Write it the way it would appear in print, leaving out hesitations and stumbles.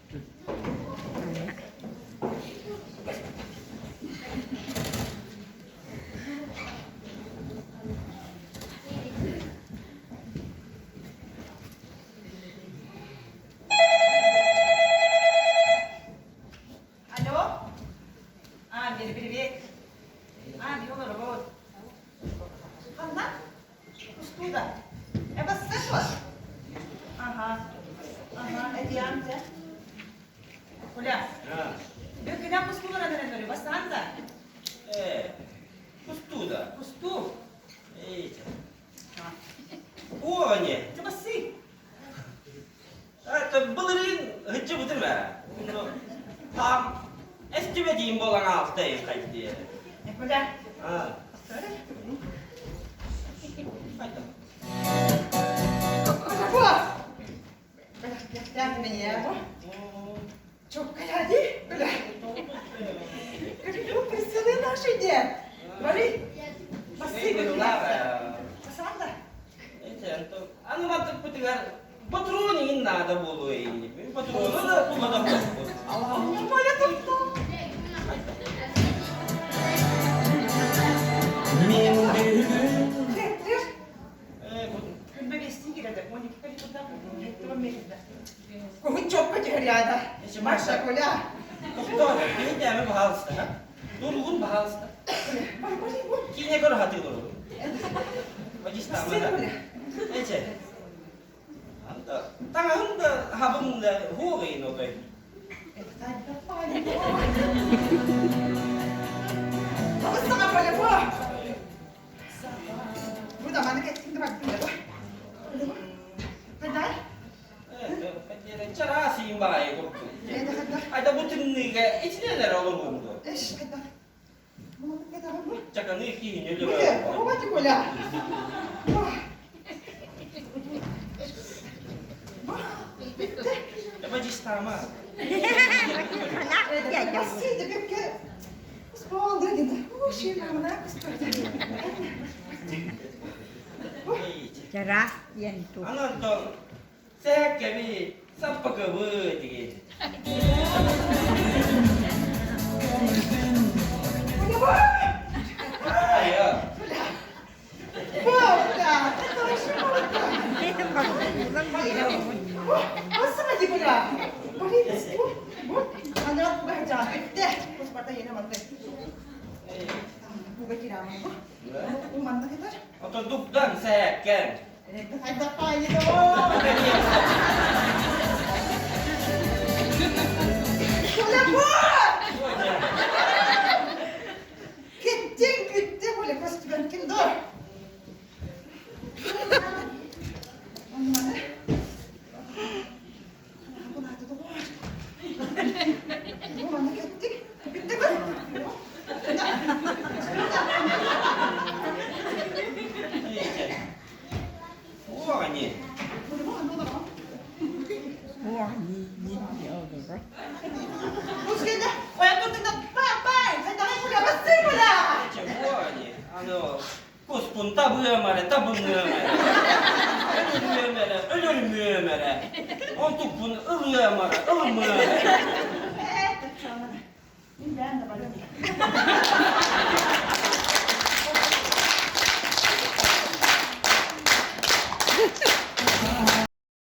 Привет. Диона, работа. Анна? Куда? Это светло? Ага. Это амца. Коля. Ты когда пусту на дорогу? Басанта? Пустуда. Пусту? Эйте. Оване. Ты баси? Это балерин, гычы бутырма. Там эстиме дейін болған алтайын қайтты. Коля. Коля, меня. Чё, Коляди? Коля. Коля, присылай наши день. Говори. Баси, Коля. Басанда? Аны мантып бітігер патроны надо болу ейні. Патроны да бұлада болу. Allah'ım, Коля tuttu. Kuhun çok kötü her yerde. Maşa Kola. Doktor, ne diyeme bahalısta ha? Durgun bahalısta. Kine kuru hatı duru. Bacıstan bana. Neyse. Anda, tanahında habımda huğayın o köy. Tapos sana Kola bu. Bu da bana kettiğinde bak bir de bu. Kadar? Cara simba ya kurtu. Ada butin niga, içine de olur bundu. Eş kadar. Bu kadar bu. Çakanı iki ne Bu ne? Bu hadi Kola. Bitti. Ya bacıstan ama. Баси, да как я спала, да, уши, мама, кусочек. Cara yang tu. Anak tu, saya kami siapa kebu jadi. Ayo. Бабка, это вообще бабка. Itu bagus. Nasıl hadi Kola? Bakayım, bu. Anlat bu kadar. Bitti. Bu sefer yine mantık. Bu kadar mı bu? Bu mantık yeter. Atau dukdan saya kan. Hadi apa ini dong? Kola bu! Gittin gitti böyle kostüm kim dur? Olmadı. Bu nerede dur? Bu bana gittik. Bitti mi? Wah ni. Wah, ni oldu. Bus geldi. Oyak tuttuğunda bay. Sen daha Kola basın Kola. Wah ni. Ano, kus pun tabuya mare, tabunga mare. Ölür mare, ölür mare. Ontuk pun ılıyor mare, ılmıyor mare. Evet, şu anda. Ben de varım.